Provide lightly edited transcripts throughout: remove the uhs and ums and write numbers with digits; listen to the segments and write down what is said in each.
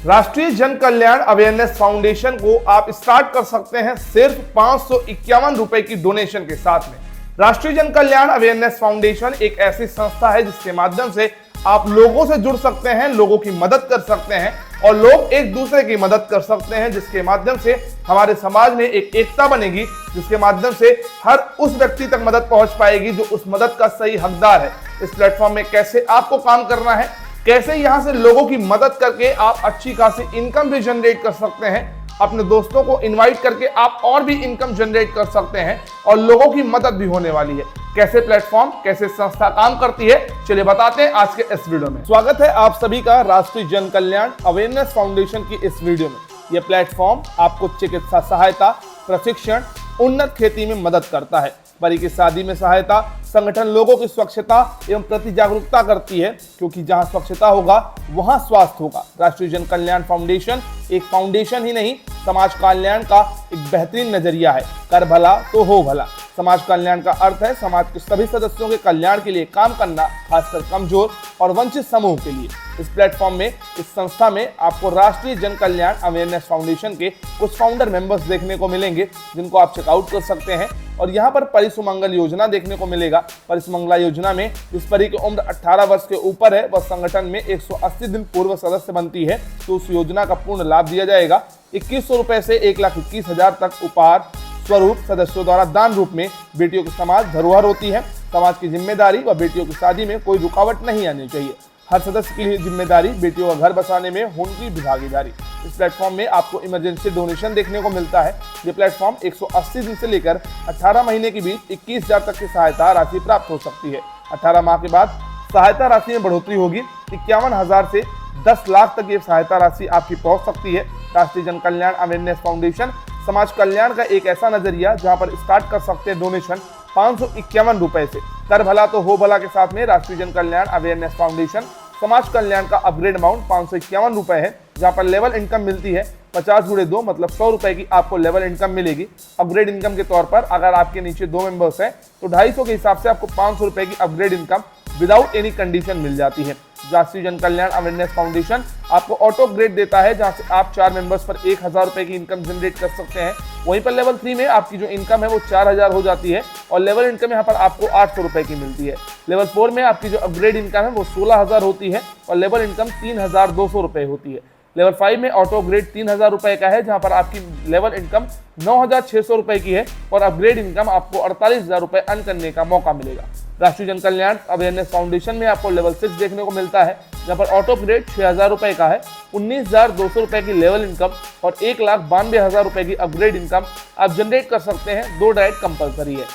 राष्ट्रीय Jan Kalyan awareness foundation को आप स्टार्ट कर सकते हैं सिर्फ 551 रुपए की डोनेशन के साथ में। राष्ट्रीय जन कल्याण अवेयरनेस फाउंडेशन एक ऐसी संस्था है जिसके माध्यम से आप लोगों से जुड़ सकते हैं, लोगों की मदद कर सकते हैं और लोग एक दूसरे की मदद कर सकते हैं, जिसके माध्यम से हमारे समाज में एक एकता बनेगी, जिसके माध्यम से हर उस व्यक्ति तक मदद पहुंच पाएगी जो उस मदद का सही हकदार है। इस प्लेटफॉर्म में कैसे आपको काम करना है, कैसे यहां से लोगों की मदद करके आप अच्छी खासी इनकम भी जनरेट कर सकते हैं, अपने दोस्तों को इनवाइट करके आप और भी इनकम जनरेट कर सकते हैं और लोगों की मदद भी होने वाली है। कैसे प्लेटफॉर्म, कैसे संस्था काम करती है, चलिए बताते हैं आज के इस वीडियो में। स्वागत है आप सभी का राष्ट्रीय जन कल्याण अवेयरनेस फाउंडेशन की इस वीडियो में। यह प्लेटफॉर्म आपको चिकित्सा सहायता, प्रशिक्षण, उन्नत खेती में मदद करता है। परी की शादी में सहायता, संगठन लोगों की स्वच्छता एवं प्रति जागरूकता करती है, क्योंकि जहां स्वच्छता होगा वहां स्वास्थ्य होगा। राष्ट्रीय जन कल्याण फाउंडेशन एक फाउंडेशन ही नहीं, समाज कल्याण का एक बेहतरीन नजरिया है। कर भला तो हो भला। समाज कल्याण का अर्थ है समाज के सभी सदस्यों के कल्याण के लिए काम करना, खासकर कमजोर और वंचित समूह के लिए। इस प्लेटफॉर्म में, इस संस्था में आपको राष्ट्रीय जन कल्याण अवेयरनेस फाउंडेशन के कुछ फाउंडर मेंबर्स देखने को मिलेंगे, जिनको आप चेकआउट कर सकते हैं। और यहाँ पर परिसुमंगल योजना देखने को मिलेगा। परिसुमंगला योजना में जिस परी की उम्र 18 वर्ष के ऊपर है, वह संगठन में 180 दिन पूर्व सदस्य बनती है, तो उस योजना का पूर्ण लाभ दिया जाएगा। 2100 रुपए से 1,21,000 तक उपहार स्वरूप सदस्यों द्वारा दान रूप में। बेटियों की समाज धरोहर होती है, समाज की जिम्मेदारी व बेटियों की शादी में कोई रुकावट नहीं आनी चाहिए। हर सदस्य की जिम्मेदारी बेटियों का घर बसाने में उनकी भी भागीदारी। इस प्लेटफॉर्म में आपको इमरजेंसी डोनेशन देखने को मिलता है। ये प्लेटफॉर्म 180 दिन से लेकर 18 महीने के बीच 21,000 तक की सहायता राशि प्राप्त हो सकती है। 18 माह के बाद सहायता राशि में बढ़ोतरी होगी। 51,000 से 10 लाख तक ये सहायता राशि आपकी पहुंच सकती है। राष्ट्रीय जन कल्याण अवेयरनेस फाउंडेशन समाज कल्याण का एक ऐसा नजरिया जहां पर स्टार्ट कर सकते हैं डोनेशन 551 रुपए से। कर भला तो हो भला के साथ में राष्ट्रीय जन कल्याण अवेयरनेस फाउंडेशन समाज कल्याण का अपग्रेड अमाउंट 551 रुपए है, जहां पर लेवल इनकम मिलती है 50 × 2 मतलब 100 रुपए की आपको लेवल इनकम मिलेगी। अपग्रेड इनकम के तौर पर अगर आपके नीचे 2 मेंबर्स हैं तो 250 के हिसाब से आपको 500 रुपए की upgrade income without any condition मिल जाती है। राष्ट्रीय जन कल्याण अवेयरनेस फाउंडेशन आपको ऑटो ग्रेड देता है, जहां से आप 4 मेंबर्स पर 1,000 रुपए की इनकम जनरेट कर सकते हैं। वहीं पर लेवल 3 में आपकी जो इनकम है वो 4,000 हो जाती है और लेवल इनकम यहाँ पर आपको 800 रुपए की मिलती है। लेवल 4 में आपकी जो अपग्रेड इनकम है वो 16,000 होती है और लेवल इनकम 3,200 रुपए होती है। लेवल 5 में ऑटो ग्रेड 3,000 रुपए का है, जहां पर आपकी लेवल इनकम 9,600 रुपए की है और अपग्रेड इनकम आपको 48,000 रुपए अर्न करने का मौका मिलेगा। राष्ट्रीय जन कल्याण अवेयरनेस फाउंडेशन में आपको लेवल 6 देखने को मिलता है, जहां पर ऑटो ग्रेड 6,000 रुपए का है, 19,200 रुपए की लेवल इनकम और 1,92,000 रुपए की अपग्रेड इनकम आप जनरेट कर सकते हैं। 2 डाइट कंपलसरी है।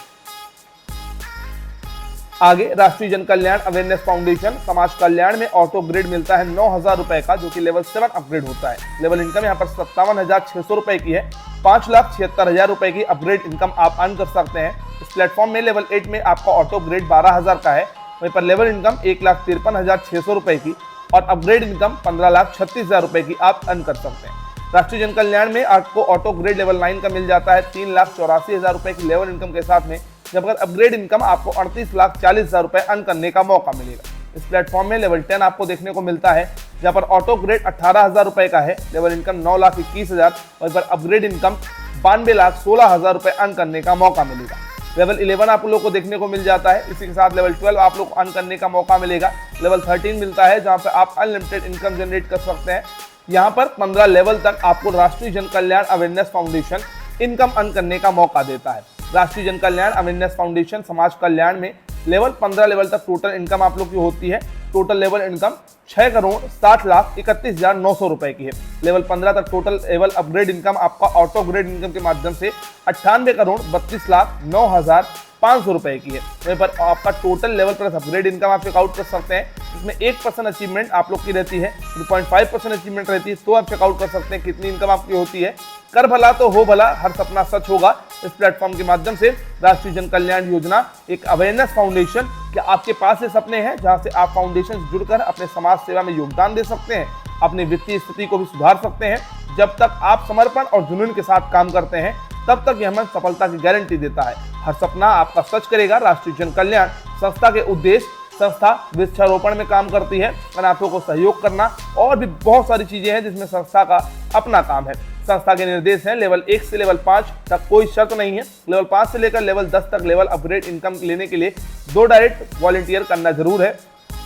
आगे राष्ट्रीय जन कल्याण अवेयरनेस फाउंडेशन समाज कल्याण में ऑटो ग्रेड मिलता है 9,000 रुपए का, जो कि लेवल 7 अपग्रेड होता है। लेवल इनकम यहाँ पर 57,600 रुपए की है। 5,76,000 रुपए की अपग्रेड इनकम आप अर्न कर सकते हैं। इस प्लेटफॉर्म में लेवल 8 में आपका ऑटो ग्रेड 12,000 का है, वहीं पर लेवल इनकम 1,53,600 रुपए की और अपग्रेड इनकम 15,36,000 रुपए की आप अर्न कर सकते हैं। राष्ट्रीय जन कल्याण में आपको ऑटो ग्रेड लेवल 9 का मिल जाता है 3,84,000 रुपए की लेवल इनकम के साथ में, जबकि अपग्रेड इनकम आपको 38,40,000 रुपए अर्न करने का मौका मिलेगा। इस प्लेटफॉर्म में लेवल 10 आपको देखने को मिलता है, जहां पर ऑटो ग्रेड 18,000 रुपए का है, लेवल इनकम 9,21,000 और पर अपग्रेड इनकम 92,16,000 रुपए अर्न करने का मौका मिलेगा। लेवल 11 आप लोगों को देखने को मिल जाता है, इसी के साथ लेवल 12 आप लोग को अर्न करने का मौका मिलेगा। लेवल 13 मिलता है, जहां पर आप अनलिमिटेड इनकम जनरेट कर सकते हैं। यहाँ पर 15 लेवल तक आपको राष्ट्रीय Jan Kalyan awareness foundation income earn करने का मौका देता है। राष्ट्रीय जन कल्याण अवेयरनेस फाउंडेशन समाज कल्याण में लेवल 15 लेवल तक टोटल इनकम आप लोग की होती है। टोटल लेवल इनकम 6,60,31,900 रुपए की है। लेवल 15 तक टोटल लेवल अपग्रेड इनकम आपका ऑटो ग्रेड इनकम के माध्यम से 98,32,09,500 रुपए की है। वहीं पर आपका total level plus upgrade income आप चेकआउट कर सकते हैं, इसमें 1% अचीवमेंट आप लोग की रहती है, 2.5% अचीवमेंट रहती है, तो आप चेकआउट कर सकते हैं कितनी इनकम आपकी होती है। कर भला तो हो भला, हर सपना सच होगा। इस प्लेटफॉर्म के माध्यम से राष्ट्रीय जन कल्याण योजना एक अवेयरनेस फाउंडेशन, क्या आपके पास ये सपने हैं जहां से आप फाउंडेशन से जुड़कर अपने समाज सेवा में योगदान दे सकते हैं, अपनी वित्तीय स्थिति को भी सुधार सकते हैं। जब तक आप समर्पण और जुनून के साथ काम करते हैं, तब तक यह हमें सफलता की गारंटी देता है। हर सपना आपका सच करेगा। राष्ट्रीय जन कल्याण संस्था के उद्देश्य संस्था वृक्षारोपण में काम करती है, अनाथों को सहयोग करना और भी बहुत सारी चीजें हैं जिसमें संस्था का अपना काम है। संस्था के निर्देश हैं लेवल 1 से लेवल 5 तक कोई शर्त नहीं है। लेवल 5 से लेकर लेवल 10 तक लेवल अपग्रेड इनकम लेने के लिए 2 डायरेक्ट वॉलंटियर करना जरूर है।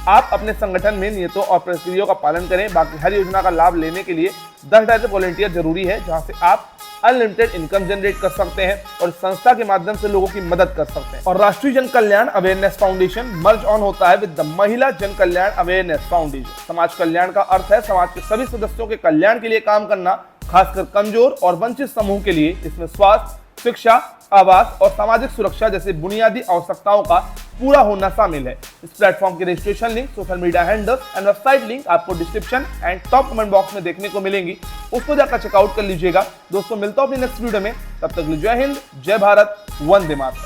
आप अपने संगठन में नियतों और प्रक्रियाओं का पालन करें। बाकी हर योजना का लाभ लेने के लिए 10 डायरेक्ट वॉलंटियर जरूरी है, जहां से आप अनलिमिटेड इनकम जनरेट कर सकते हैं और संस्था के माध्यम से लोगों की मदद कर सकते हैं। और राष्ट्रीय Jan Kalyan awareness foundation merge on होता है विद द महिला जन कल्याण अवेयरनेस फाउंडेशन। समाज कल्याण का अर्थ है समाज के सभी सदस्यों के कल्याण के लिए काम करना, खासकर कमजोर और वंचित समूह के लिए। इसमें स्वास्थ्य, शिक्षा, आवास और सामाजिक सुरक्षा जैसे बुनियादी आवश्यकताओं का पूरा होना शामिल है। इस प्लेटफॉर्म की registration link, social media handles and website link आपको description and top comment box में देखने को मिलेंगी, उसको जाकर चेकआउट कर लीजिएगा। दोस्तों मिलता हूं अपनी नेक्स्ट वीडियो में, तब तक जय हिंद, जय भारत, वंदे मातरम।